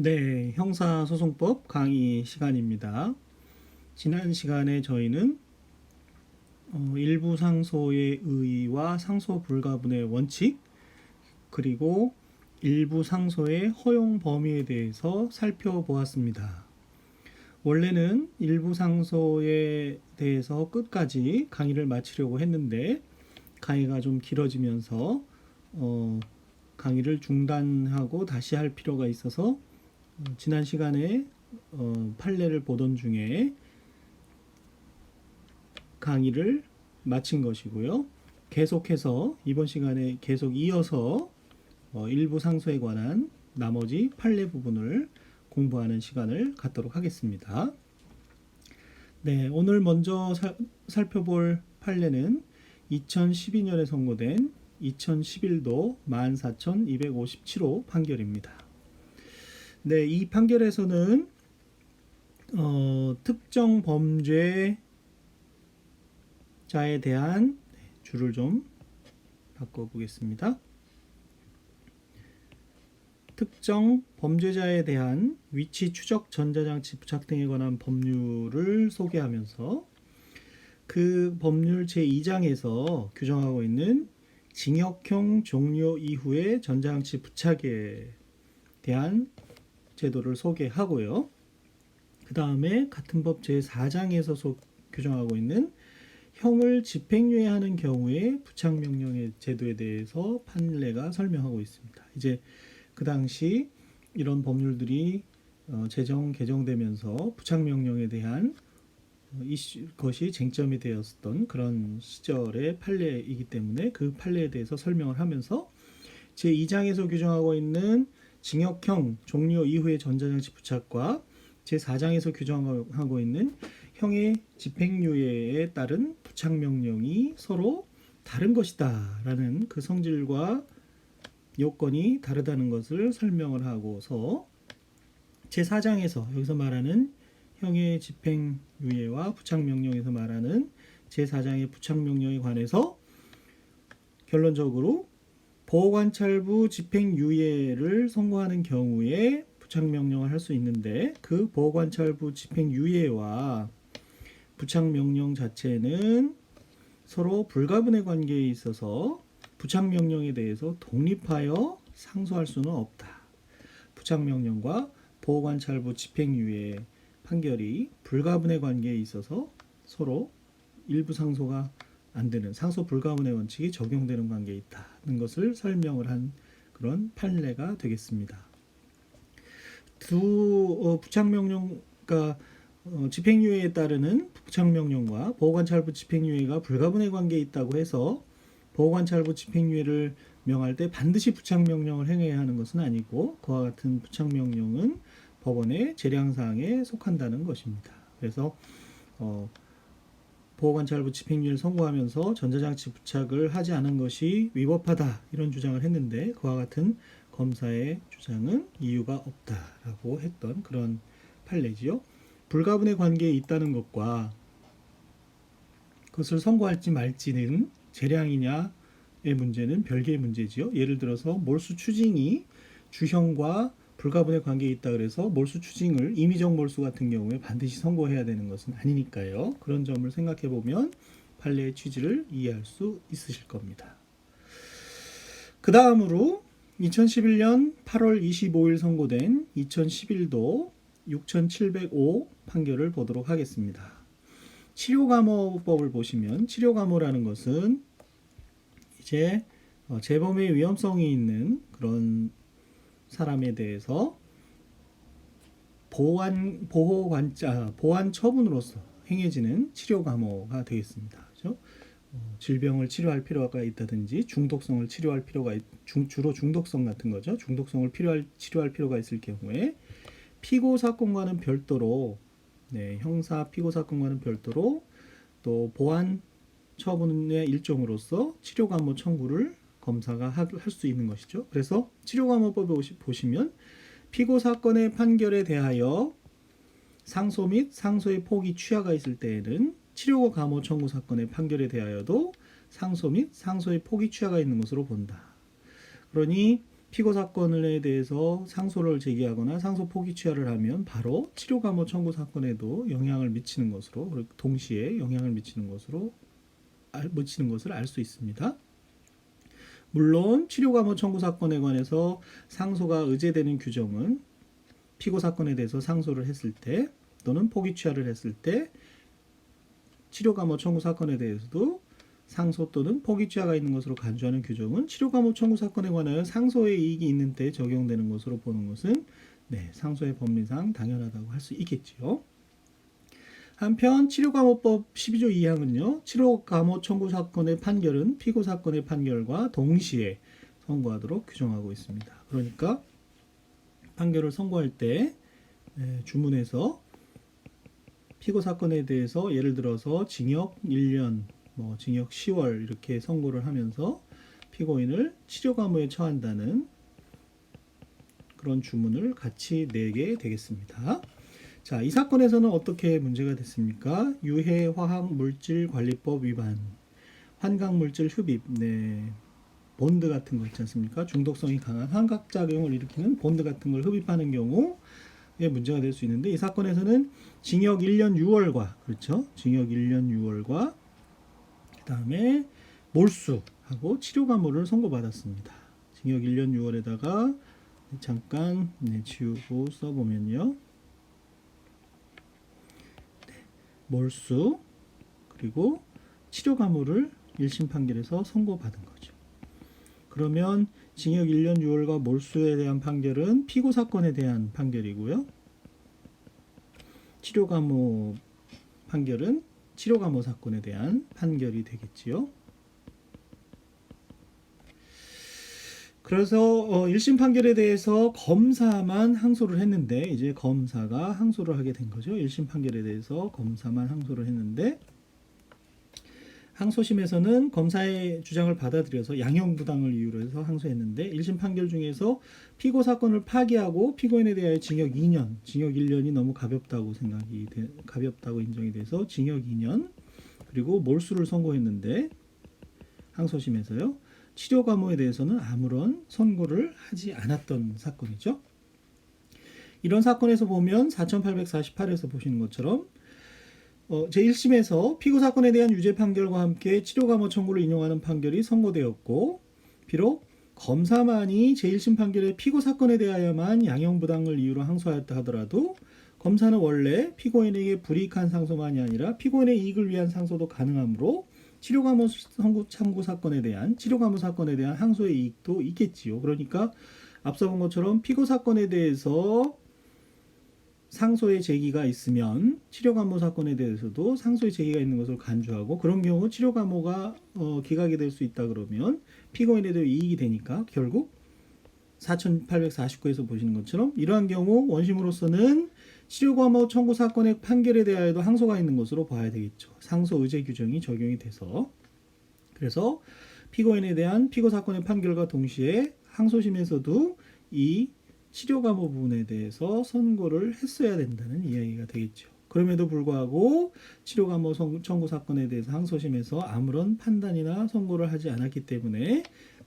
네, 형사소송법 강의 시간입니다. 지난 시간에 저희는 일부 상소의 의의와 상소 불가분의 원칙, 그리고 일부 상소의 허용 범위에 대해서 살펴보았습니다. 원래는 일부 상소에 대해서 끝까지 강의를 마치려고 했는데 강의가 좀 길어지면서 강의를 중단하고 다시 할 필요가 있어서 지난 시간에 판례를 보던 중에 강의를 마친 것이고요. 계속해서 이번 시간에 계속 이어서 일부 상소에 관한 나머지 판례 부분을 공부하는 시간을 갖도록 하겠습니다. 네, 오늘 먼저 살펴볼 판례는 2012년에 선고된 2011도 14,257호 판결입니다. 네, 이 판결에서는 특정 범죄자에 대한 줄을 좀 바꿔보겠습니다. 특정 범죄자에 대한 위치 추적 전자장치 부착 등에 관한 법률을 소개하면서 그 법률 제2장에서 규정하고 있는 징역형 종료 이후의 전자장치 부착에 대한 제도를 소개하고요. 그 다음에 같은 법 제4장에서 규정하고 있는 형을 집행유예하는 경우에 부착명령의 제도에 대해서 판례가 설명하고 있습니다. 이제 그 당시 이런 법률들이 개정되면서 부착명령에 대한 것이 쟁점이 되었던 그런 시절의 판례이기 때문에 그 판례에 대해서 설명을 하면서 제2장에서 규정하고 있는 징역형 종료 이후의 전자장치 부착과 제4장에서 규정하고 있는 형의 집행유예에 따른 부착명령이 서로 다른 것이다 라는 그 성질과 요건이 다르다는 것을 설명을 하고서 제4장에서 여기서 말하는 형의 집행유예와 부착명령에서 말하는 제4장의 부착명령에 관해서 결론적으로 보호관찰부 집행유예를 선고하는 경우에 부착명령을 할 수 있는데 그 보호관찰부 집행유예와 부착명령 자체는 서로 불가분의 관계에 있어서 부착명령에 대해서 독립하여 상소할 수는 없다. 부착명령과 보호관찰부 집행유예 판결이 불가분의 관계에 있어서 서로 일부 상소가 안 되는 상소 불가분의 원칙이 적용되는 관계에 있다는 것을 설명을 한 그런 판례가 되겠습니다. 부착명령, 그러니까 집행유예에 따르는 부착명령과 보호관찰부 집행유예가 불가분의 관계에 있다고 해서 보호관찰부 집행유예를 명할 때 반드시 부착명령을 행해야 하는 것은 아니고 그와 같은 부착명령은 법원의 재량사항에 속한다는 것입니다. 그래서 보호관찰부 집행유예를 선고하면서 전자장치 부착을 하지 않은 것이 위법하다 이런 주장을 했는데 그와 같은 검사의 주장은 이유가 없다라고 했던 그런 판례지요. 불가분의 관계에 있다는 것과 그것을 선고할지 말지는 재량이냐의 문제는 별개의 문제지요. 예를 들어서 몰수 추징이 주형과 불가분의 관계에 있다 그래서 몰수 추징을 임의적 몰수 같은 경우에 반드시 선고해야 되는 것은 아니니까요. 그런 점을 생각해 보면 판례의 취지를 이해할 수 있으실 겁니다. 그 다음으로 2011년 8월 25일 선고된 2011도 6705 판결을 보도록 하겠습니다. 치료감호법을 보시면 치료감호라는 것은 이제 재범의 위험성이 있는 그런 사람에 대해서 보완 처분으로서 행해지는 치료 감호가 되겠습니다. 그렇죠? 질병을 치료할 필요가 있다든지 중독성을 치료할 필요가 주로 중독성 같은 거죠. 중독성을 치료할 필요가 있을 경우에 피고 사건과는 별도로 형사 피고 사건과는 별도로 또 보완 처분의 일종으로서 치료 감호 청구를 검사가 할 수 있는 것이죠. 그래서 치료감호법에 보시면 피고 사건의 판결에 대하여 상소 및 상소의 폭이 취하가 있을 때에는 치료 감호 청구 사건의 판결에 대하여도 상소 및 상소의 폭이 취하가 있는 것으로 본다. 그러니 피고 사건에 대해서 상소를 제기하거나 상소 포기 취하를 하면 바로 치료 감호 청구 사건에도 영향을 미치는 것으로, 동시에 영향을 미치는 것을 알 수 있습니다. 물론 치료 감호 청구 사건에 관해서 상소가 의제되는 규정은 피고 사건에 대해서 상소를 했을 때 또는 포기 취하를 했을 때 치료 감호 청구 사건에 대해서도 상소 또는 포기 취하가 있는 것으로 간주하는 규정은 치료 감호 청구 사건에 관하여 상소의 이익이 있는 때 적용되는 것으로 보는 것은 상소의 법리상 당연하다고 할 수 있겠지요. 한편 치료감호법 12조 2항은요. 치료감호 청구 사건의 판결은 피고 사건의 판결과 동시에 선고하도록 규정하고 있습니다. 그러니까 판결을 선고할 때 주문에서 피고 사건에 대해서 예를 들어서 징역 1년, 징역 10월 이렇게 선고를 하면서 피고인을 치료 감호에 처한다는 그런 주문을 같이 내게 되겠습니다. 자, 이 사건에서는 어떻게 문제가 됐습니까? 유해화학물질관리법 위반, 환각물질 흡입, 본드 같은 거 있지 않습니까? 중독성이 강한 환각작용을 일으키는 본드 같은 걸 흡입하는 경우에 문제가 될 수 있는데, 이 사건에서는 징역 1년 6월과, 그렇죠? 징역 1년 6월과 그 다음에 몰수하고 치료감호를 선고받았습니다. 징역 1년 6월에다가 잠깐 지우고 써보면요. 몰수 그리고 치료감호를 1심 판결에서 선고받은 거죠. 그러면 징역 1년 6월과 몰수에 대한 판결은 피고 사건에 대한 판결이고요. 치료감호 판결은 치료감호 사건에 대한 판결이 되겠지요. 그래서 1심 판결에 대해서 검사만 항소를 했는데 이제 검사가 항소를 하게 된 거죠. 1심 판결에 대해서 검사만 항소를 했는데 항소심에서는 검사의 주장을 받아들여서 양형부당을 이유로 해서 항소했는데 1심 판결 중에서 피고 사건을 파기하고 피고인에 대하여 징역 2년, 징역 1년이 너무 가볍다고 인정이 돼서 징역 2년 그리고 몰수를 선고했는데 항소심에서요. 치료 감호에 대해서는 아무런 선고를 하지 않았던 사건이죠. 이런 사건에서 보면 4848에서 보시는 것처럼 제1심에서 피고 사건에 대한 유죄 판결과 함께 치료 감호 청구를 인용하는 판결이 선고되었고 비록 검사만이 제1심 판결의 피고 사건에 대하여만 양형부당을 이유로 항소하였다 하더라도 검사는 원래 피고인에게 불이익한 상소만이 아니라 피고인의 이익을 위한 상소도 가능하므로 치료감호 청구 사건에 대한 치료감호 사건에 대한 항소의 이익도 있겠지요. 그러니까 앞서 본 것처럼 피고 사건에 대해서 상소의 제기가 있으면 치료감호 사건에 대해서도 상소의 제기가 있는 것을 간주하고 그런 경우 치료감호가 기각이 될 수 있다 그러면 피고인에도 이익이 되니까 결국 4849에서 보시는 것처럼 이러한 경우 원심으로서는 치료감호 청구 사건의 판결에 대하여도 항소가 있는 것으로 봐야 되겠죠. 상소 의제 규정이 적용이 돼서 그래서 피고인에 대한 피고 사건의 판결과 동시에 항소심에서도 이 치료감호 부분에 대해서 선고를 했어야 된다는 이야기가 되겠죠. 그럼에도 불구하고 치료감호 청구 사건에 대해서 항소심에서 아무런 판단이나 선고를 하지 않았기 때문에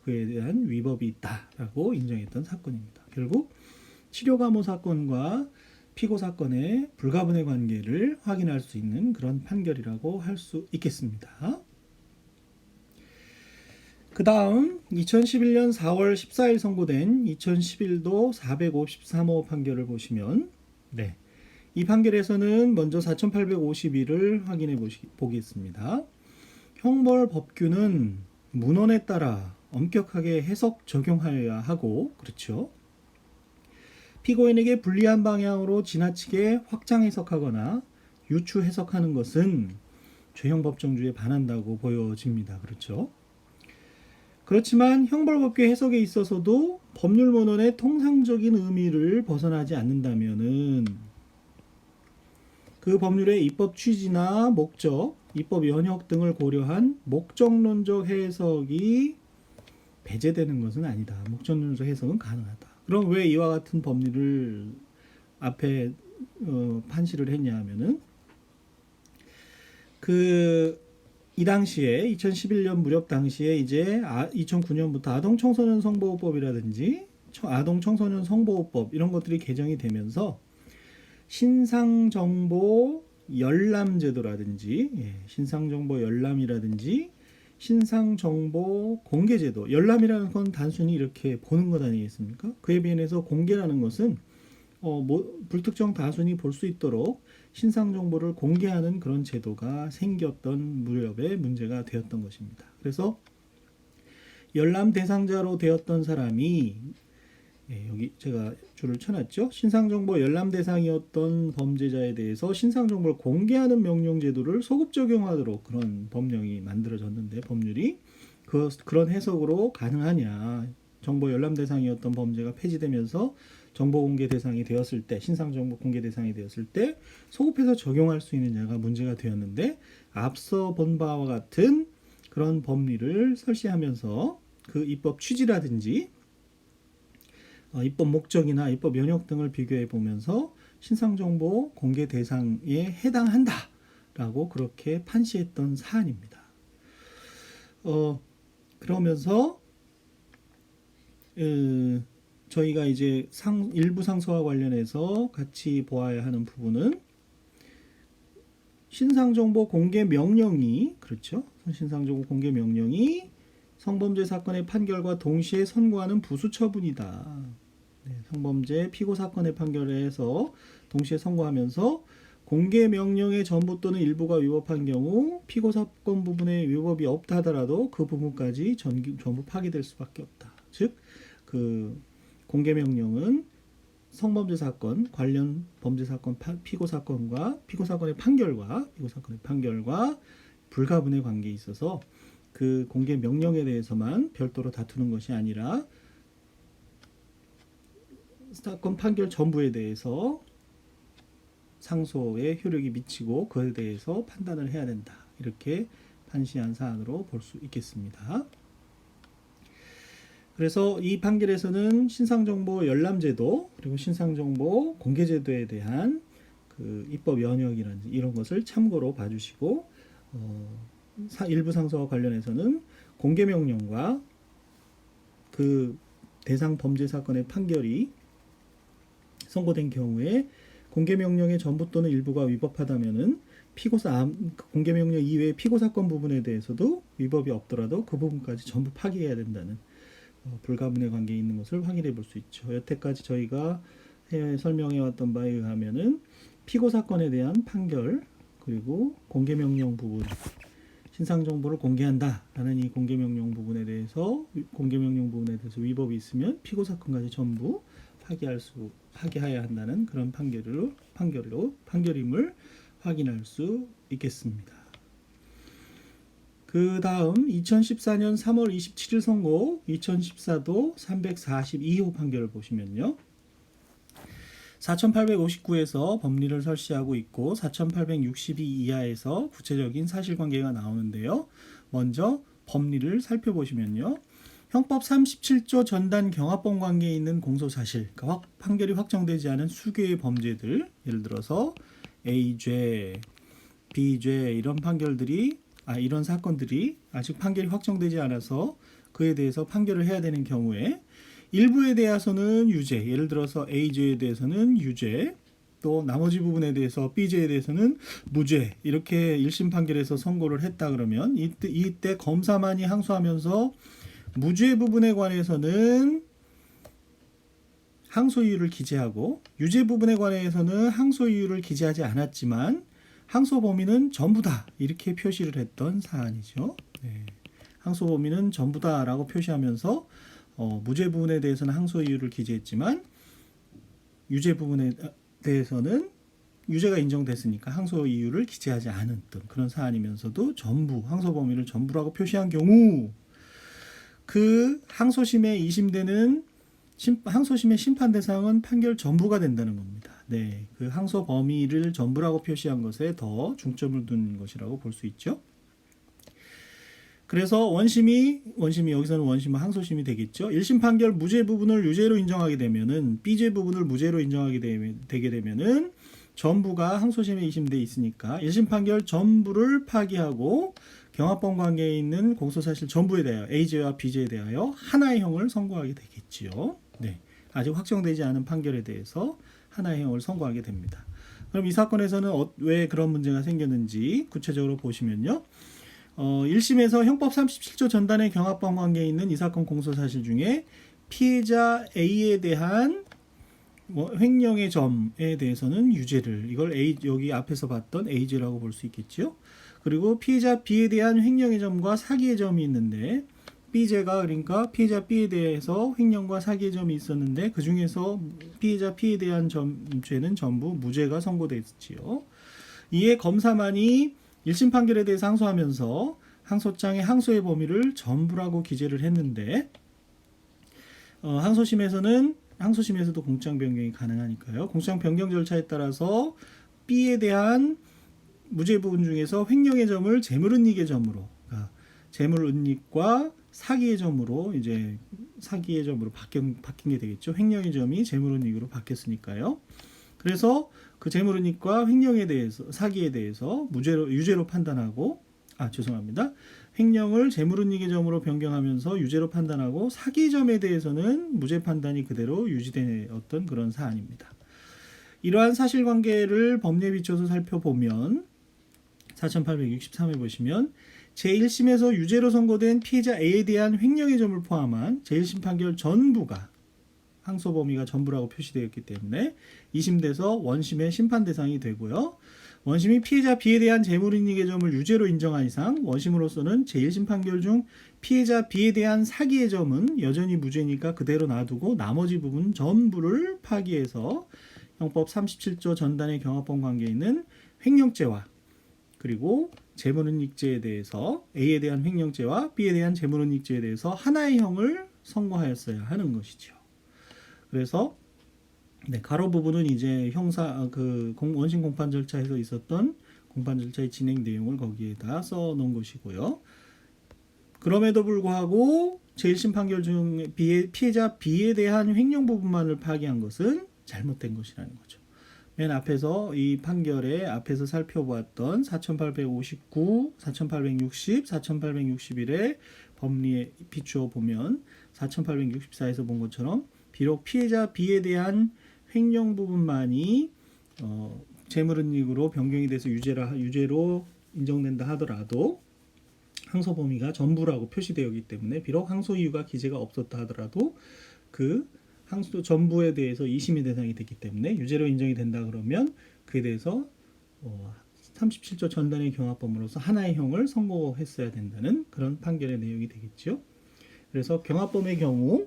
그에 대한 위법이 있다라고 인정했던 사건입니다. 결국 치료감호 사건과 피고 사건의 불가분의 관계를 확인할 수 있는 그런 판결이라고 할 수 있겠습니다. 그 다음 2011년 4월 14일 선고된 2011도 453호 판결을 보시면 이 판결에서는 먼저 4851을 확인해 보겠습니다. 형벌법규는 문헌에 따라 엄격하게 해석 적용하여야 하고 그렇죠. 피고인에게 불리한 방향으로 지나치게 확장 해석하거나 유추 해석하는 것은 죄형 법정주의에 반한다고 보여집니다. 그렇죠. 그렇지만 형벌법규 해석에 있어서도 법률 문헌의 통상적인 의미를 벗어나지 않는다면은 그 법률의 입법 취지나 목적, 입법 연역 등을 고려한 목적론적 해석이 배제되는 것은 아니다. 목적론적 해석은 가능하다. 그럼 왜 이와 같은 법리를 앞에 판시를 했냐 하면은 이 당시에 2011년 무렵 당시에 이제 2009년부터 아동 청소년 성보호법이라든지 아동 청소년 성보호법 이런 것들이 개정이 되면서 신상정보 열람제도라든지 신상정보 열람이라든지 신상정보 공개제도, 열람이라는 건 단순히 이렇게 보는 것 아니겠습니까? 그에 비해서 공개라는 것은 불특정 다수니 볼 수 있도록 신상정보를 공개하는 그런 제도가 생겼던 무렵에 문제가 되었던 것입니다. 그래서 열람 대상자로 되었던 사람이 여기 제가 줄을 쳐놨죠. 신상정보 열람 대상이었던 범죄자에 대해서 신상정보를 공개하는 명령제도를 소급 적용하도록 그런 법령이 만들어졌는데, 법률이 그런 해석으로 가능하냐, 정보 열람 대상이었던 범죄가 폐지되면서 정보 공개 대상이 되었을 때, 신상정보 공개 대상이 되었을 때 소급해서 적용할 수 있느냐가 문제가 되었는데, 앞서 본 바와 같은 그런 법리를 설치하면서 그 입법 취지라든지 입법 목적이나 입법 연역 등을 비교해 보면서 신상정보 공개 대상에 해당한다라고 그렇게 판시했던 사안입니다. 그러면서 저희가 이제 일부 상소와 관련해서 같이 보아야 하는 부분은 신상정보 공개 명령이, 그렇죠? 신상정보 공개 명령이 성범죄 사건의 판결과 동시에 선고하는 부수 처분이다. 성범죄 피고 사건의 판결에서 동시에 선고하면서 공개 명령의 전부 또는 일부가 위법한 경우 피고 사건 부분에 위법이 없다 하더라도 그 부분까지 전부 파기될 수밖에 없다. 즉, 그 공개 명령은 성범죄 사건, 관련 범죄 사건 피고 사건의 판결과 불가분의 관계에 있어서 그 공개 명령에 대해서만 별도로 다투는 것이 아니라 사건 판결 전부에 대해서 상소의 효력이 미치고 그에 대해서 판단을 해야 된다. 이렇게 판시한 사안으로 볼 수 있겠습니다. 그래서 이 판결에서는 신상정보 열람제도 그리고 신상정보 공개제도에 대한 그 입법 연역이라든지 이런 것을 참고로 봐주시고, 일부 상소와 관련해서는 공개명령과 그 대상 범죄 사건의 판결이 선고된 경우에 공개명령의 전부 또는 일부가 위법하다면은 공개명령 이외의 피고 사건 부분에 대해서도 위법이 없더라도 그 부분까지 전부 파기해야 된다는 불가분의 관계에 있는 것을 확인해 볼 수 있죠. 여태까지 저희가 설명해 왔던 바에 의하면은 피고 사건에 대한 판결 그리고 공개명령 부분, 신상정보를 공개한다라는 이 공개명령 부분에 대해서 위법이 있으면 피고 사건까지 전부 파기해야 한다는 그런 판결임을 확인할 수 있겠습니다. 그 다음 2014년 3월 27일 선고 2014도 342호 판결을 보시면요. 4859에서 법리를 설치하고 있고 4862 이하에서 구체적인 사실관계가 나오는데요. 먼저 법리를 살펴보시면요. 형법 37조 전단 경합범 관계에 있는 공소사실, 그러니까 판결이 확정되지 않은 수개의 범죄들, 예를 들어서 A죄, B죄 이런 사건들이 아직 판결이 확정되지 않아서 그에 대해서 판결을 해야 되는 경우에 일부에 대해서는 유죄, 예를 들어서 A죄에 대해서는 유죄, 또 나머지 부분에 대해서 B죄에 대해서는 무죄, 이렇게 1심 판결에서 선고를 했다 그러면 이때 검사만이 항소하면서 무죄 부분에 관해서는 항소 이유를 기재하고 유죄 부분에 관해서는 항소 이유를 기재하지 않았지만 항소 범위는 전부다 이렇게 표시를 했던 사안이죠. 항소 범위는 전부다라고 표시하면서 무죄 부분에 대해서는 항소 이유를 기재했지만 유죄 부분에 대해서는 유죄가 인정됐으니까 항소 이유를 기재하지 않았던 그런 사안이면서도 항소 범위를 전부라고 표시한 경우 그 항소심의 2심되는 항소심의 심판 대상은 판결 전부가 된다는 겁니다. 그 항소 범위를 전부라고 표시한 것에 더 중점을 둔 것이라고 볼 수 있죠. 그래서 원심이 여기서는 원심은 항소심이 되겠죠. 1심 판결 무죄 부분을 유죄로 인정하게 되면은 B죄 부분을 무죄로 인정하게 되게 되면은 전부가 항소심에 2심돼 있으니까 1심 판결 전부를 파기하고 경합범 관계에 있는 공소사실 전부에 대하여 A죄와 B죄에 대하여 하나의 형을 선고하게 되겠지요. 네, 아직 확정되지 않은 판결에 대해서 하나의 형을 선고하게 됩니다. 그럼 이 사건에서는 왜 그런 문제가 생겼는지 구체적으로 보시면요. 1심에서 형법 37조 전단의 경합범 관계에 있는 이 사건 공소사실 중에 피해자 A에 대한 횡령의 점에 대해서는 유죄를, 이걸 여기 앞에서 봤던 A죄라고 볼 수 있겠죠. 그리고 피해자 B에 대한 횡령의 점과 사기의 점이 있는데, B죄가, 그러니까 피해자 B에 대해서 횡령과 사기의 점이 있었는데 그 중에서 피해자 B에 대한 죄는 전부 무죄가 선고됐지요. 이에 검사만이 1심 판결에 대해서 항소하면서 항소장의 항소의 범위를 전부라고 기재를 했는데, 항소심에서도 공장 변경이 가능하니까요. 공장 변경 절차에 따라서 B에 대한 무죄 부분 중에서 횡령의 점을 재물은닉의 점으로, 그러니까 재물은닉과 사기의 점으로 바뀐 게 되겠죠. 횡령의 점이 재물은닉으로 바뀌었으니까요. 그래서 그 재물은닉과 횡령에 대해서, 사기에 대해서 유죄로 판단하고, 횡령을 재물은닉의 점으로 변경하면서 유죄로 판단하고, 사기 점에 대해서는 무죄 판단이 그대로 유지되었던 그런 사안입니다. 이러한 사실관계를 법리에 비춰서 살펴보면 4863에 보시면 제1심에서 유죄로 선고된 피해자 A에 대한 횡령의 점을 포함한 제1심 판결 전부가 항소 범위가 전부라고 표시되었기 때문에 2심돼서 원심의 심판 대상이 되고요. 원심이 피해자 B에 대한 재물인익의 점을 유죄로 인정한 이상 원심으로서는 제1심 판결 중 피해자 B에 대한 사기의 점은 여전히 무죄니까 그대로 놔두고 나머지 부분 전부를 파기해서 형법 37조 전단의 경합범 관계에 있는 횡령죄와 그리고 재물은닉죄에 대해서 A에 대한 횡령죄와 B에 대한 재물은닉죄에 대해서 하나의 형을 선고하였어야 하는 것이죠. 그래서 가로 부분은 이제 원심 공판 절차에서 있었던 공판 절차의 진행 내용을 거기에다 써 놓은 것이고요. 그럼에도 불구하고 제1심 판결 중 피해자 B에 대한 횡령 부분만을 파기한 것은 잘못된 것이라는 거죠. 맨 앞에서 이 판결에 앞에서 살펴보았던 4859, 4860, 4861의 법리에 비추어 보면 4864에서 본 것처럼 비록 피해자 B에 대한 횡령 부분만이 재물은닉으로 변경이 돼서 유죄로 인정된다 하더라도 항소 범위가 전부라고 표시되어 있기 때문에 비록 항소 이유가 기재가 없었다 하더라도 그 항소 전부에 대해서 2심의 대상이 됐기 때문에 유죄로 인정이 된다 그러면 그에 대해서 37조 전단의 경합범으로서 하나의 형을 선고했어야 된다는 그런 판결의 내용이 되겠죠. 그래서 경합범의 경우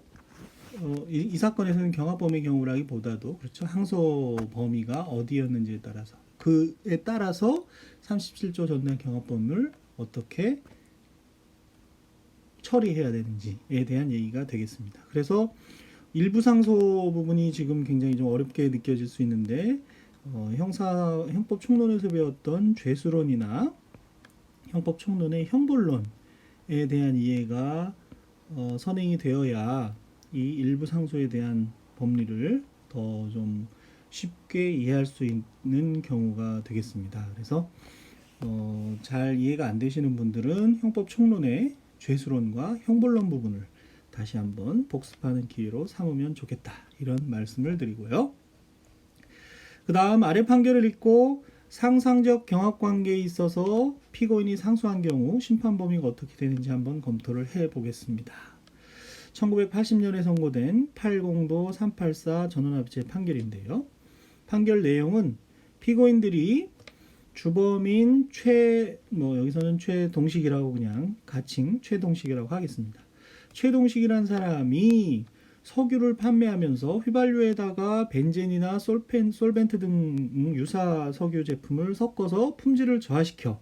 이 사건에서는 경합범의 경우라기보다도 그렇죠. 항소 범위가 어디였는지에 따라서 그에 따라서 37조 전단 경합범을 어떻게 처리해야 되는지에 대한 얘기가 되겠습니다. 그래서 일부 상소 부분이 지금 굉장히 좀 어렵게 느껴질 수 있는데 형법 총론에서 배웠던 죄수론이나 형법 총론의 형벌론에 대한 이해가 선행이 되어야 이 일부 상소에 대한 법리를 더 좀 쉽게 이해할 수 있는 경우가 되겠습니다. 그래서 잘 이해가 안 되시는 분들은 형법 총론의 죄수론과 형벌론 부분을 다시 한번 복습하는 기회로 삼으면 좋겠다, 이런 말씀을 드리고요. 그 다음 아래 판결을 읽고 상상적 경합관계에 있어서 피고인이 상소한 경우 심판 범위가 어떻게 되는지 한번 검토를 해보겠습니다. 1980년에 선고된 80도 384 전원합의체 판결인데요. 판결 내용은 피고인들이 주범인 여기서는 최동식이라고 그냥 가칭 최동식이라고 하겠습니다. 최동식이라는 사람이 석유를 판매하면서 휘발유에다가 벤젠이나 솔벤트 등 유사 석유 제품을 섞어서 품질을 저하시켜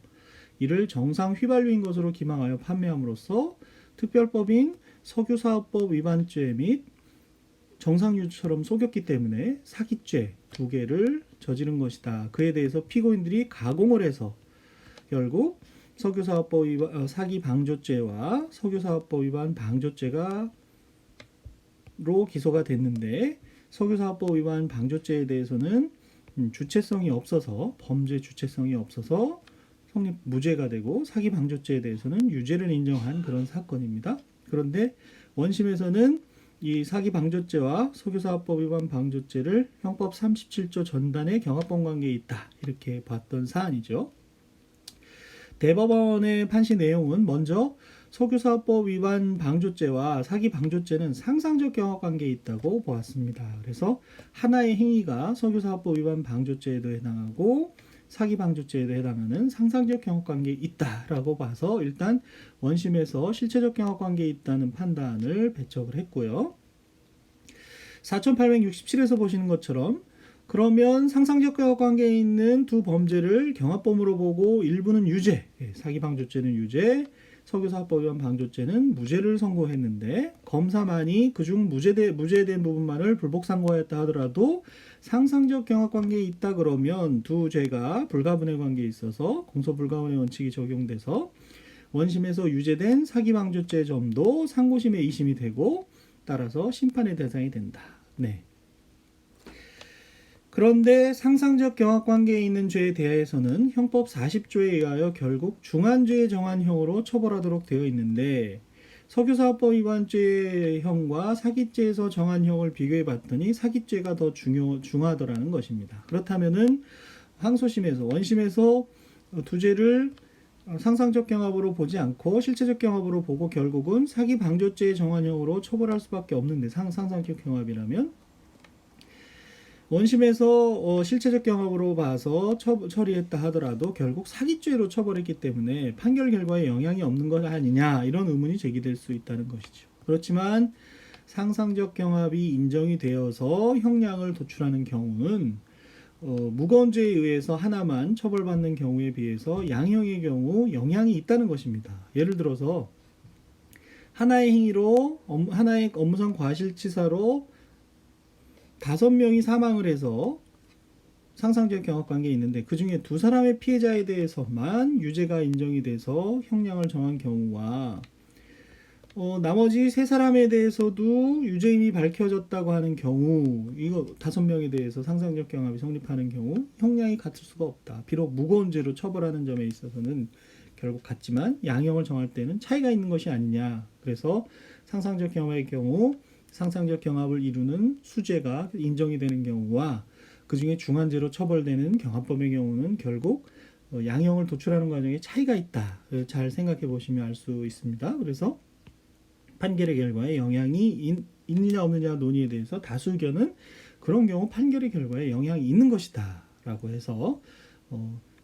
이를 정상 휘발유인 것으로 기망하여 판매함으로써 특별법인 석유사업법 위반죄 및 정상유처럼 속였기 때문에 사기죄 2개를 저지른 것이다. 그에 대해서 피고인들이 가공을 해서 결국 석유사업법 위반 사기 방조죄와 석유사업법 위반 방조죄로 기소가 됐는데, 석유사업법 위반 방조죄에 대해서는 주체성이 없어서 범죄 주체성이 없어서 형립 무죄가 되고 사기 방조죄에 대해서는 유죄를 인정한 그런 사건입니다. 그런데 원심에서는 이 사기 방조죄와 석유사업법 위반 방조죄를 형법 37조 전단의 경합범 관계에 있다 이렇게 봤던 사안이죠. 대법원의 판시 내용은 먼저 석유사업법 위반 방조죄와 사기 방조죄는 상상적 경합 관계에 있다고 보았습니다. 그래서 하나의 행위가 석유사업법 위반 방조죄에도 해당하고 사기 방조죄에도 해당하는 상상적 경합 관계에 있다라고 봐서 일단 원심에서 실체적 경합 관계에 있다는 판단을 배척을 했고요. 4867에서 보시는 것처럼 그러면 상상적 경합 관계에 있는 두 범죄를 경합범으로 보고 일부는 유죄, 사기 방조죄는 유죄, 석유사업법 위반 방조죄는 무죄를 선고했는데 검사만이 그중 무죄된 부분만을 불복 선고하였다 하더라도 상상적 경합 관계에 있다 그러면 두 죄가 불가분의 관계에 있어서 공소불가분의 원칙이 적용돼서 원심에서 유죄된 사기 방조죄 점도 상고심의 이심이 되고 따라서 심판의 대상이 된다. 네. 그런데 상상적 경합 관계에 있는 죄에 대해서는 형법 40조에 의하여 결국 중한죄의 정한형으로 처벌하도록 되어 있는데 석유사업법 위반죄형과 사기죄에서 정한형을 비교해 봤더니 사기죄가 더 중하더라는 것입니다. 그렇다면은 항소심에서 원심에서 두 죄를 상상적 경합으로 보지 않고 실체적 경합으로 보고 결국은 사기 방조죄의 정한형으로 처벌할 수밖에 없는데 상상적 경합이라면 원심에서 실체적 경합으로 봐서 처리했다 하더라도 결국 사기죄로 처벌했기 때문에 판결 결과에 영향이 없는 것 아니냐 이런 의문이 제기될 수 있다는 것이죠. 그렇지만 상상적 경합이 인정이 되어서 형량을 도출하는 경우는 무거운 죄에 의해서 하나만 처벌받는 경우에 비해서 양형의 경우 영향이 있다는 것입니다. 예를 들어서 하나의 행위로 하나의 업무상 과실치사로 5명이 사망을 해서 상상적 경합 관계에 있는데 그 중에 두 사람의 피해자에 대해서만 유죄가 인정이 돼서 형량을 정한 경우와 나머지 세 사람에 대해서도 유죄임이 밝혀졌다고 하는 경우 이거 5명에 대해서 상상적 경합이 성립하는 경우 형량이 같을 수가 없다. 비록 무거운 죄로 처벌하는 점에 있어서는 결국 같지만 양형을 정할 때는 차이가 있는 것이 아니냐. 그래서 상상적 경합의 경우 상상적 경합을 이루는 수죄가 인정이 되는 경우와 그 중에 중한죄로 처벌되는 경합범의 경우는 결국 양형을 도출하는 과정에 차이가 있다. 잘 생각해 보시면 알 수 있습니다. 그래서 판결의 결과에 영향이 있느냐 없느냐 논의에 대해서 다수 의견은 그런 경우 판결의 결과에 영향이 있는 것이다 라고 해서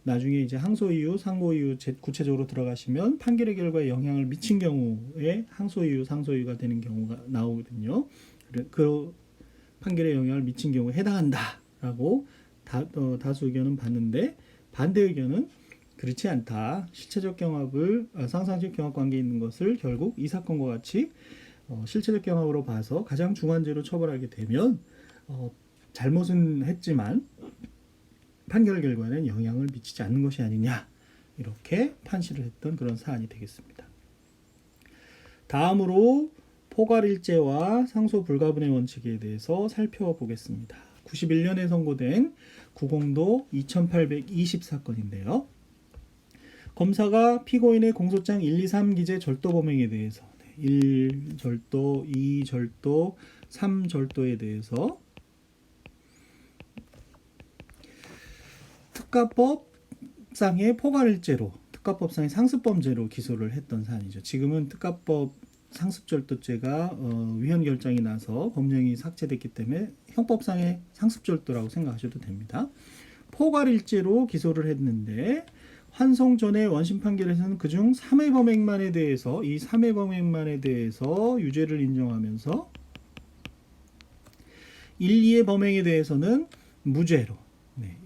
나중에 이제 항소 이유, 상고 이유 구체적으로 들어가시면 판결의 결과에 영향을 미친 경우에 항소 이유, 상소 이유가 되는 경우가 나오거든요. 그 판결에 영향을 미친 경우에 해당한다라고 다수 의견은 봤는데 반대 의견은 그렇지 않다. 실체적 경합을 상상적 경합 관계에 있는 것을 결국 이 사건과 같이 실체적 경합으로 봐서 가장 중한 죄로 처벌하게 되면 잘못은 했지만 판결 결과에는 영향을 미치지 않는 것이 아니냐 이렇게 판시를 했던 그런 사안이 되겠습니다. 다음으로 포괄일죄와 상소 불가분의 원칙에 대해서 살펴보겠습니다. 91년에 선고된 구공도 2820 사건인데요. 검사가 피고인의 공소장 1, 2, 3 기재 절도 범행에 대해서 1절도, 2절도, 3절도에 대해서 특가법상의 포괄일죄로 특가법상의 상습범죄로 기소를 했던 사안이죠. 지금은 특가법 상습절도죄가 위헌 결정이 나서 법령이 삭제됐기 때문에 형법상의 상습절도라고 생각하셔도 됩니다. 포괄일죄로 기소를 했는데 환송 전에 원심 판결에서는 그중 3회 범행만에 대해서 이 3회 범행만에 대해서 유죄를 인정하면서 1, 2의 범행에 대해서는 무죄로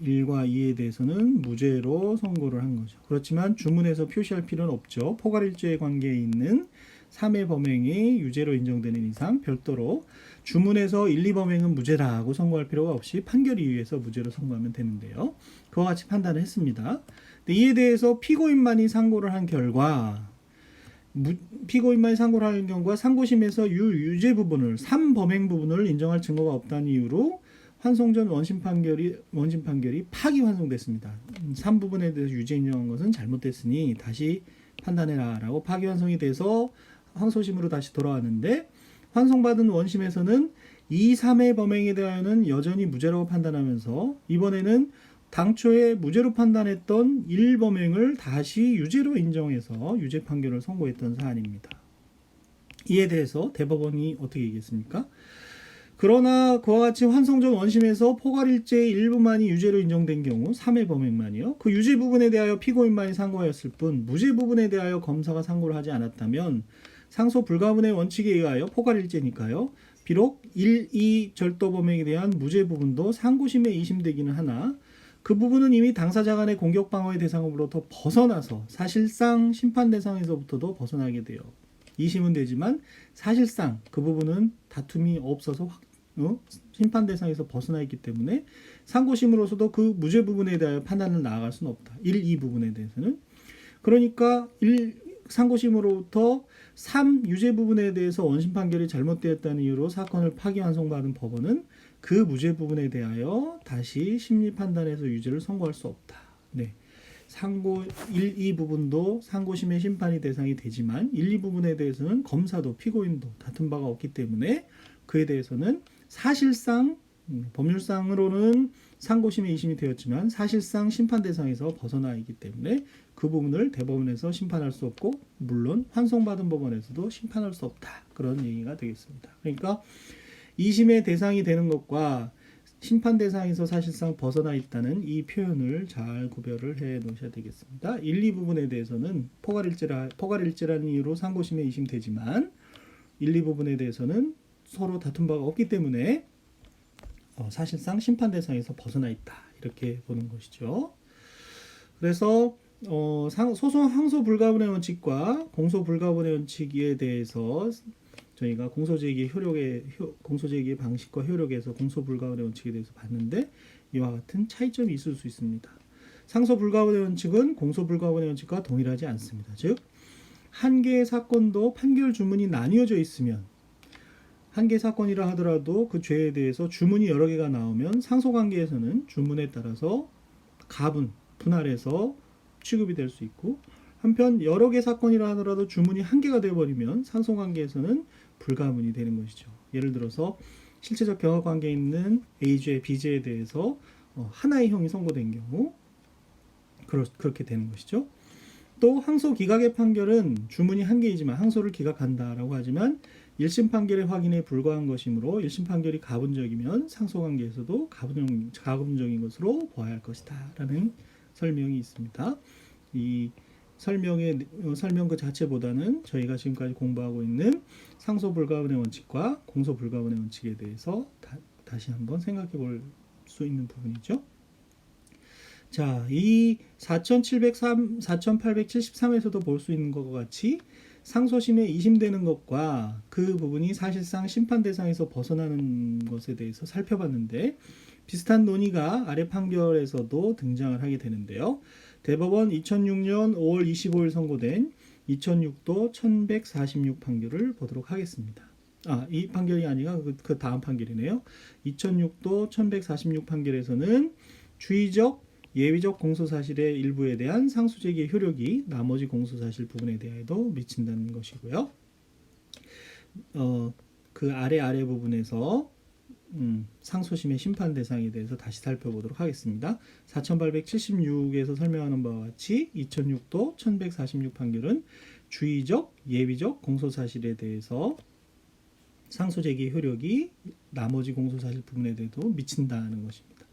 1과 2에 대해서는 무죄로 선고를 한 거죠. 그렇지만 주문에서 표시할 필요는 없죠. 포괄일죄에 관계에 있는 3회 범행이 유죄로 인정되는 이상 별도로 주문에서 1, 2범행은 무죄라고 선고할 필요가 없이 판결 이유에서 무죄로 선고하면 되는데요. 그와 같이 판단을 했습니다. 이에 대해서 피고인만이 상고를 한 결과 피고인만이 상고를 한 경우가 상고심에서 유죄 부분을 3범행 부분을 인정할 증거가 없다는 이유로 환송 전 원심 판결이 파기환송됐습니다. 3부분에 대해서 유죄 인정한 것은 잘못됐으니 다시 판단해라라고 파기환송이 돼서 항소심으로 다시 돌아왔는데, 환송받은 원심에서는 2, 3의 범행에 대하여는 여전히 무죄라고 판단하면서 이번에는 당초에 무죄로 판단했던 1범행을 다시 유죄로 인정해서 유죄 판결을 선고했던 사안입니다. 이에 대해서 대법원이 어떻게 얘기했습니까? 그러나 그와 같이 환송 전 원심에서 포괄일죄의 일부만이 유죄로 인정된 경우 3의 범행만이요, 그 유죄 부분에 대하여 피고인만이 상고하였을 뿐 무죄 부분에 대하여 검사가 상고를 하지 않았다면 상소 불가분의 원칙에 의하여 포괄일죄니까요, 비록 1, 2 절도 범행에 대한 무죄 부분도 상고심에 이심되기는 하나 그 부분은 이미 당사자 간의 공격 방어의 대상으로부터 벗어나서 사실상 심판 대상에서부터도 벗어나게 돼요. 이심은 되지만 사실상 그 부분은 다툼이 없어서 심판 대상에서 벗어나 있기 때문에 상고심으로서도 그 무죄 부분에 대하여 판단을 나아갈 수는 없다. 1, 2 부분에 대해서는. 그러니까 상고심으로부터 3 유죄 부분에 대해서 원심 판결이 잘못되었다는 이유로 사건을 파기환송받은 법원은 그 무죄 부분에 대하여 다시 심리 판단에서 유죄를 선고할 수 없다. 네. 상고 1, 2 부분도 상고심의 심판이 대상이 되지만 1, 2 부분에 대해서는 검사도 피고인도 다툰 바가 없기 때문에 그에 대해서는 사실상 법률상으로는 상고심에 이심이 되었지만 사실상 심판 대상에서 벗어나 있기 때문에 그 부분을 대법원에서 심판할 수 없고 물론 환송받은 법원에서도 심판할 수 없다. 그런 얘기가 되겠습니다. 그러니까 2심의 대상이 되는 것과 심판 대상에서 사실상 벗어나 있다는 이 표현을 잘 구별을 해 놓으셔야 되겠습니다. 1, 2 부분에 대해서는 포괄일죄라는 이유로 상고심에 이심되지만 1, 2 부분에 대해서는 서로 다툰 바가 없기 때문에 사실상 심판 대상에서 벗어나 있다. 이렇게 보는 것이죠. 그래서 소송 항소 불가분의 원칙과 공소 불가분의 원칙에 대해서 저희가 공소제기 방식과 효력에서 공소 불가분의 원칙에 대해서 봤는데 이와 같은 차이점이 있을 수 있습니다. 상소 불가분의 원칙은 공소 불가분의 원칙과 동일하지 않습니다. 즉, 한 개의 사건도 판결 주문이 나뉘어져 있으면 한 개 사건이라 하더라도 그 죄에 대해서 주문이 여러 개가 나오면 상소관계에서는 주문에 따라서 분할해서 취급이 될 수 있고, 한편 여러 개 사건이라 하더라도 주문이 한 개가 되어버리면 상소관계에서는 불가문이 되는 것이죠. 예를 들어서 실체적 경합관계에 있는 A죄, B죄에 대해서 하나의 형이 선고된 경우 그렇게 되는 것이죠. 또 항소 기각의 판결은 주문이 한 개이지만 항소를 기각한다라고 하지만 1심 판결의 확인에 불과한 것이므로 1심 판결이 가분적이면 상소관계에서도 가분적인 것으로 보아야 할 것이다 라는 설명이 있습니다. 이 설명 그 자체보다는 저희가 지금까지 공부하고 있는 상소 불가분의 원칙과 공소 불가분의 원칙에 대해서 다시 한번 생각해 볼 수 있는 부분이죠. 자, 이 4873에서도 볼 수 있는 것과 같이 상소심에 이심되는 것과 그 부분이 사실상 심판 대상에서 벗어나는 것에 대해서 살펴봤는데 비슷한 논의가 아래 판결에서도 등장을 하게 되는데요. 대법원 2006년 5월 25일 선고된 2006도 1146 판결을 보도록 하겠습니다. 이 판결이 아니라 그 다음 판결이네요. 2006도 1146 판결에서는 주의적, 예비적 공소사실의 일부에 대한 상수제기의 효력이 나머지 공소사실 부분에 대하여도 미친다는 것이고요. 그 아래 부분에서 상소심의 심판 대상에 대해서 다시 살펴보도록 하겠습니다. 4876에서 설명하는 바와 같이 2006도 1146 판결은 주의적, 예비적 공소사실에 대해서 상소제기의 효력이 나머지 공소사실 부분에 대해서도 미친다는 것입니다.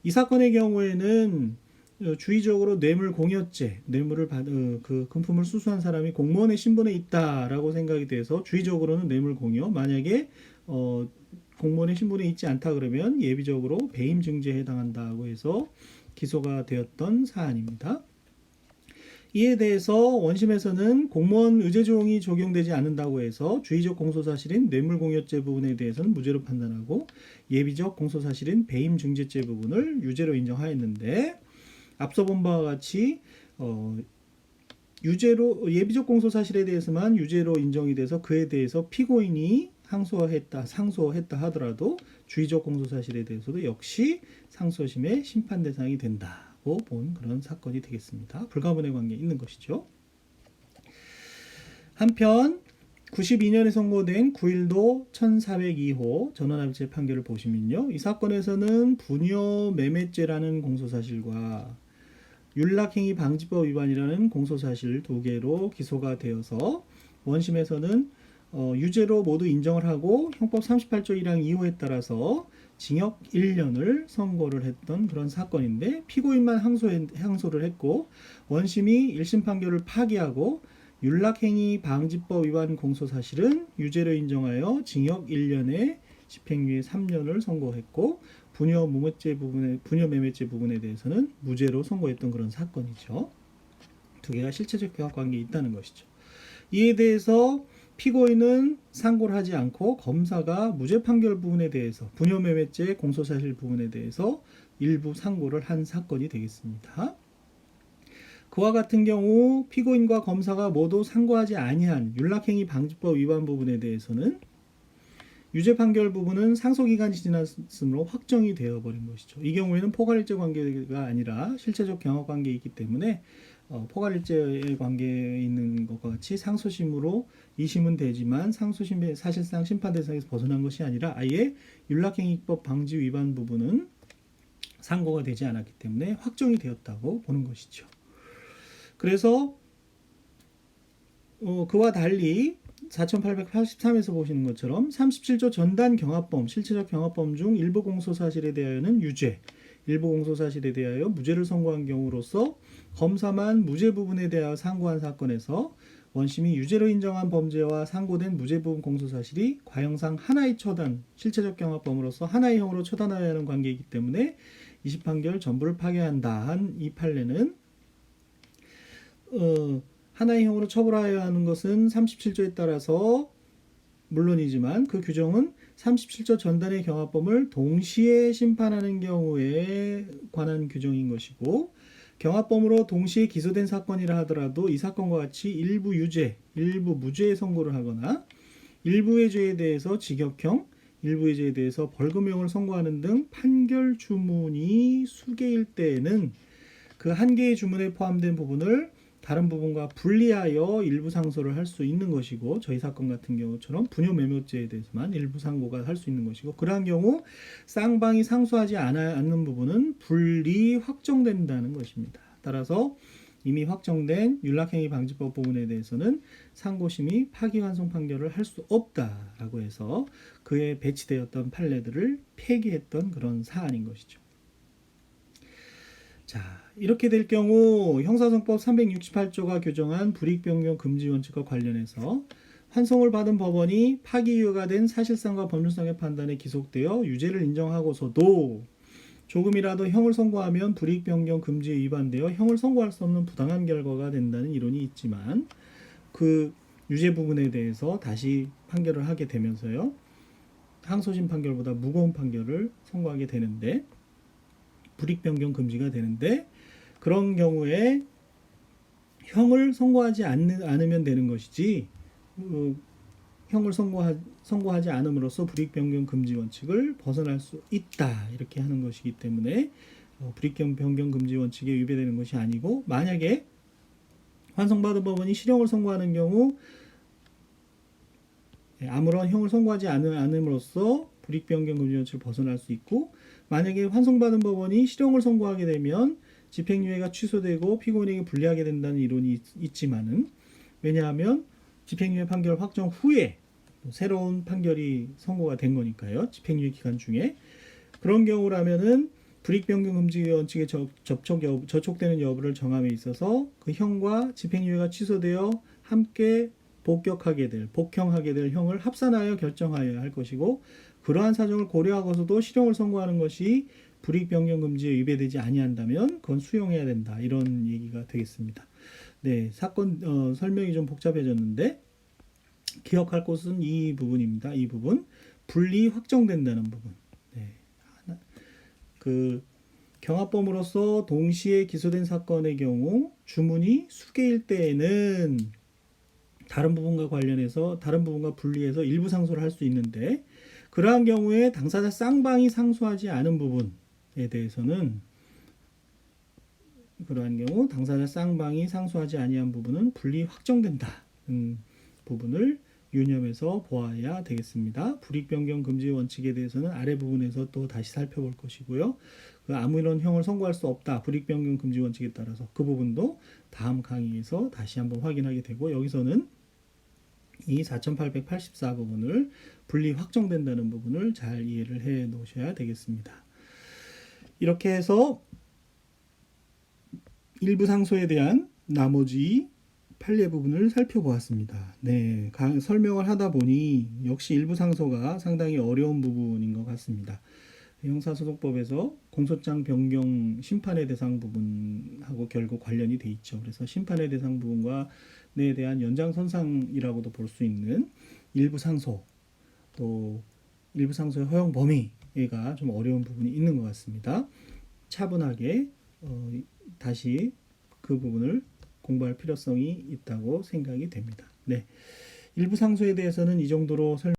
이 사건의 경우에는 주의적으로 뇌물 공여죄, 그 금품을 수수한 사람이 공무원의 신분에 있다라고 생각이 돼서 주의적으로는 뇌물 공여, 만약에 공무원의 신분에 있지 않다 그러면 예비적으로 배임 증죄에 해당한다고 해서 기소가 되었던 사안입니다. 이에 대해서 원심에서는 공무원 의제조항이 적용되지 않는다고 해서 주의적 공소사실인 뇌물공여죄 부분에 대해서는 무죄로 판단하고 예비적 공소사실인 배임증죄죄 부분을 유죄로 인정하였는데 앞서 본 바와 같이 예비적 공소사실에 대해서만 유죄로 인정이 돼서 그에 대해서 피고인이 상소했다 하더라도 주의적 공소사실에 대해서도 역시 상소심의 심판 대상이 된다고 본 그런 사건이 되겠습니다. 불가분의 관계에 있는 것이죠. 한편 92년에 선고된 9일도 1402호 전원합의체 판결을 보시면요. 이 사건에서는 부녀 매매죄라는 공소사실과 윤락행위 방지법 위반이라는 공소사실 두 개로 기소가 되어서 원심에서는 유죄로 모두 인정을 하고 형법 38조 1항 2호에 따라서 징역 1년을 선고를 했던 그런 사건인데 피고인만 항소를 했고 원심이 1심 판결을 파기하고 윤락행위 방지법 위반 공소사실은 유죄로 인정하여 징역 1년에 집행유예 3년을 선고했고 부녀 매매죄 부분에 대해서는 무죄로 선고했던 그런 사건이죠. 두 개가 실체적 경합관계에 있다는 것이죠. 이에 대해서 피고인은 상고를 하지 않고 검사가 무죄 판결 부분에 대해서 부녀 매매죄 공소사실 부분에 대해서 일부 상고를 한 사건이 되겠습니다. 그와 같은 경우 피고인과 검사가 모두 상고하지 아니한 윤락행위 방지법 위반 부분에 대해서는 유죄 판결 부분은 상소기간이 지났으므로 확정이 되어버린 것이죠. 이 경우에는 포괄일제 관계가 아니라 실체적 경합관계에 있기 때문에 포괄일제 관계에 있는 것과 같이 상소심으로 2심은 되지만 상소심의 사실상 심판 대상에서 벗어난 것이 아니라 아예 윤락행위법 방지 위반 부분은 상고가 되지 않았기 때문에 확정이 되었다고 보는 것이죠. 그래서 그와 달리 4883에서 보시는 것처럼 37조 전단 경합범, 실체적 경합범 중 일부 공소사실에 대하여는 유죄, 일부 공소사실에 대하여 무죄를 선고한 경우로서 검사만 무죄 부분에 대하여 상고한 사건에서 원심이 유죄로 인정한 범죄와 상고된 무죄 부분 공소사실이 과형상 하나의 처단, 실체적 경합범으로서 하나의 형으로 처단하여야 하는 관계이기 때문에 20판결 전부를 파기한다 한 이 판례는 하나의 형으로 처벌하여야 하는 것은 37조에 따라서 물론이지만 그 규정은 37조 전단의 경합범을 동시에 심판하는 경우에 관한 규정인 것이고 경합범으로 동시에 기소된 사건이라 하더라도 이 사건과 같이 일부 유죄, 일부 무죄 선고를 하거나 일부의 죄에 대해서 징역형, 일부의 죄에 대해서 벌금형을 선고하는 등 판결 주문이 수개일 때에는 그 한 개의 주문에 포함된 부분을 다른 부분과 분리하여 일부 상소를 할 수 있는 것이고 저희 사건 같은 경우처럼 부녀 매매죄에 대해서만 일부 상고가 할 수 있는 것이고 그러한 경우 쌍방이 상소하지 않는 부분은 분리 확정된다는 것입니다. 따라서 이미 확정된 윤락행위 방지법 부분에 대해서는 상고심이 파기환송 판결을 할 수 없다라고 해서 그에 배치되었던 판례들을 폐기했던 그런 사안인 것이죠. 자, 이렇게 될 경우 형사소송법 368조가 규정한 불이익변경 금지 원칙과 관련해서 환송을 받은 법원이 파기유예가 된 사실상과 법률상의 판단에 기속되어 유죄를 인정하고서도 조금이라도 형을 선고하면 불이익변경 금지에 위반되어 형을 선고할 수 없는 부당한 결과가 된다는 이론이 있지만 그 유죄 부분에 대해서 다시 판결을 하게 되면서요. 항소심 판결보다 무거운 판결을 선고하게 되는데 불이익변경 금지가 되는데 그런 경우에 형을 선고하지 않으면 되는 것이지 형을 선고하지 않음으로써 불이익변경 금지 원칙을 벗어날 수 있다 이렇게 하는 것이기 때문에 불이익변경 금지 원칙에 위배되는 것이 아니고 만약에 환송받은 법원이 실형을 선고하는 경우 아무런 형을 선고하지 않음으로써 불이익변경 금지 원칙을 벗어날 수 있고 만약에 환송받은 법원이 실형을 선고하게 되면 집행유예가 취소되고 피고인에게 불리하게 된다는 이론이 있지만은 왜냐하면 집행유예 판결 확정 후에 새로운 판결이 선고가 된 거니까요. 집행유예 기간 중에 그런 경우라면은 불이익변경 금지 원칙에 저촉되는 여부를 정함에 있어서 그 형과 집행유예가 취소되어 함께 복형하게 될 형을 합산하여 결정하여야 할 것이고 그러한 사정을 고려하고서도 실형을 선고하는 것이 불이익변경 금지에 위배되지 아니한다면 그건 수용해야 된다 이런 얘기가 되겠습니다. 네, 사건 설명이 좀 복잡해졌는데 기억할 것은 이 부분입니다. 이 부분 분리 확정된다는 부분. 네, 그 경합범으로서 동시에 기소된 사건의 경우 주문이 수개일 때에는 다른 부분과 관련해서 다른 부분과 분리해서 일부 상소를 할 수 있는데 그러한 경우에 당사자 쌍방이 상소하지 않은 부분에 대해서는 그러한 경우 당사자 쌍방이 상소하지 아니한 부분은 분리 확정된다. 부분을 유념해서 보아야 되겠습니다. 불이익 변경 금지 원칙에 대해서는 아래 부분에서 또 다시 살펴볼 것이고요. 그 아무런 형을 선고할 수 없다. 불이익 변경 금지 원칙에 따라서 그 부분도 다음 강의에서 다시 한번 확인하게 되고 여기서는 이 4884 부분을 분리 확정된다는 부분을 잘 이해를 해 놓으셔야 되겠습니다. 이렇게 해서 일부 상소에 대한 나머지 판례 부분을 살펴보았습니다. 네, 설명을 하다 보니 역시 일부 상소가 상당히 어려운 부분인 것 같습니다. 형사소송법에서 공소장 변경 심판의 대상 부분하고 결국 관련이 돼 있죠. 그래서 심판의 대상 부분과에 대한 연장선상이라고도 볼 수 있는 일부 상소, 또 일부 상소의 허용 범위가 좀 어려운 부분이 있는 것 같습니다. 차분하게 다시 그 부분을 공부할 필요성이 있다고 생각이 됩니다. 네, 일부 상소에 대해서는 이 정도로 설명